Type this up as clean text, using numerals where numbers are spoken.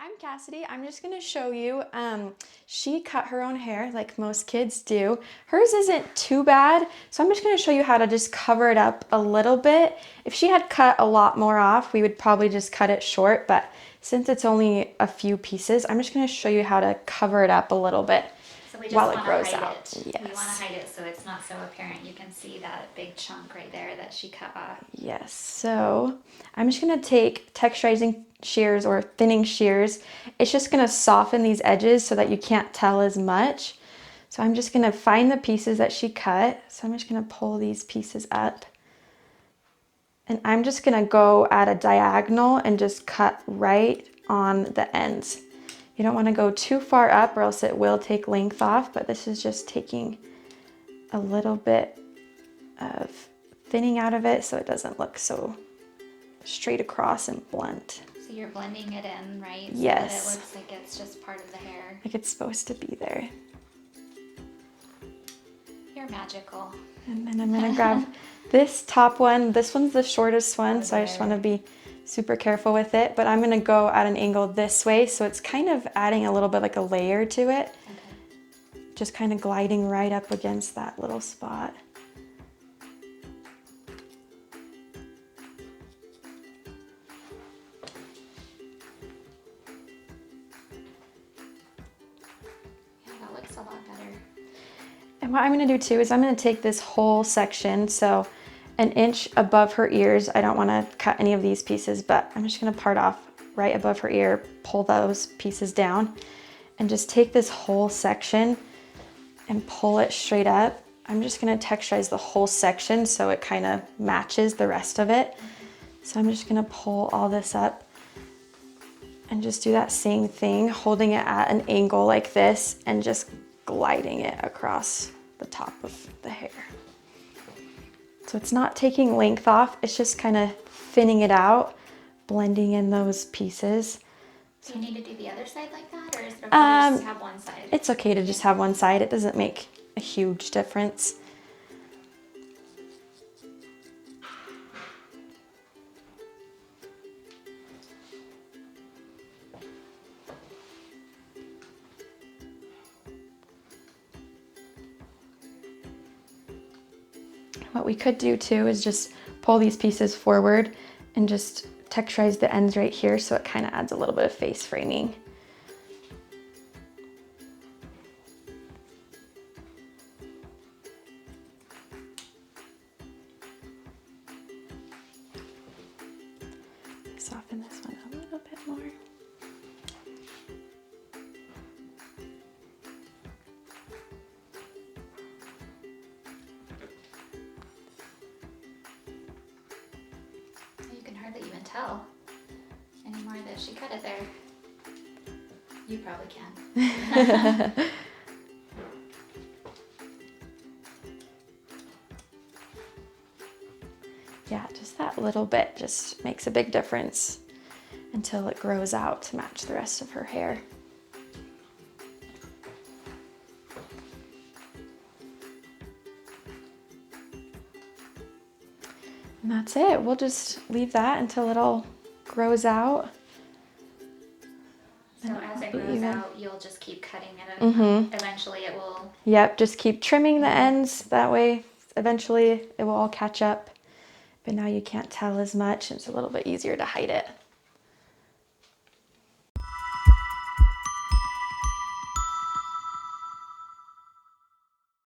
I'm Cassidy. I'm just going to show you, she cut her own hair like most kids do. Hers isn't too bad, so I'm just going to show you how to just cover it up a little bit. If she had cut a lot more off, we would probably just cut it short, but since it's only a few pieces, I'm just going to show you how to cover it up a little bit while it grows out. Yes. We want to hide it so it's not so apparent. You can see that big chunk right there that she cut off. Yes, so I'm just going to take texturizing shears or thinning shears. It's just going to soften these edges so that you can't tell as much. So I'm just going to find the pieces that she cut. So I'm just going to pull these pieces up. And I'm just going to go at a diagonal and just cut right on the ends. You don't want to go too far up or else it will take length off, but this is just taking a little bit of thinning out of it so it doesn't look so straight across and blunt. So you're blending it in, right? Yes. So that it looks like it's just part of the hair. Like it's supposed to be there. You're magical. And then I'm gonna grab this top one. This one's the shortest one, so I just want to be super careful with it. But I'm gonna go at an angle this way, so it's kind of adding a little bit like a layer to it. Okay. Just kind of gliding right up against that little spot. Looks a lot better. And what I'm going to do too is I'm going to take this whole section, so an inch above her ears. I don't want to cut any of these pieces, but I'm just going to part off right above her ear, pull those pieces down, and just take this whole section and pull it straight up. I'm just going to texturize the whole section so it kind of matches the rest of it. So I'm just going to pull all this up and just do that same thing, holding it at an angle like this and just gliding it across the top of the hair. So it's not taking length off, it's just kind of thinning it out, blending in those pieces. Do you need to do the other side like that, or is it okay to just have one side? It's okay to just have one side. It doesn't make a huge difference. What we could do too is just pull these pieces forward and just texturize the ends right here so it kind of adds a little bit of face framing. Soften this one a little bit more. You can hardly even tell anymore that she cut it there. You probably can. Yeah, just that little bit just makes a big difference until it grows out to match the rest of her hair. And that's it. We'll just leave that until it all grows out. So as it grows out, you'll just keep cutting it. Eventually it will... Yep, just keep trimming the ends. That way, eventually it will all catch up. But now you can't tell as much. It's a little bit easier to hide it.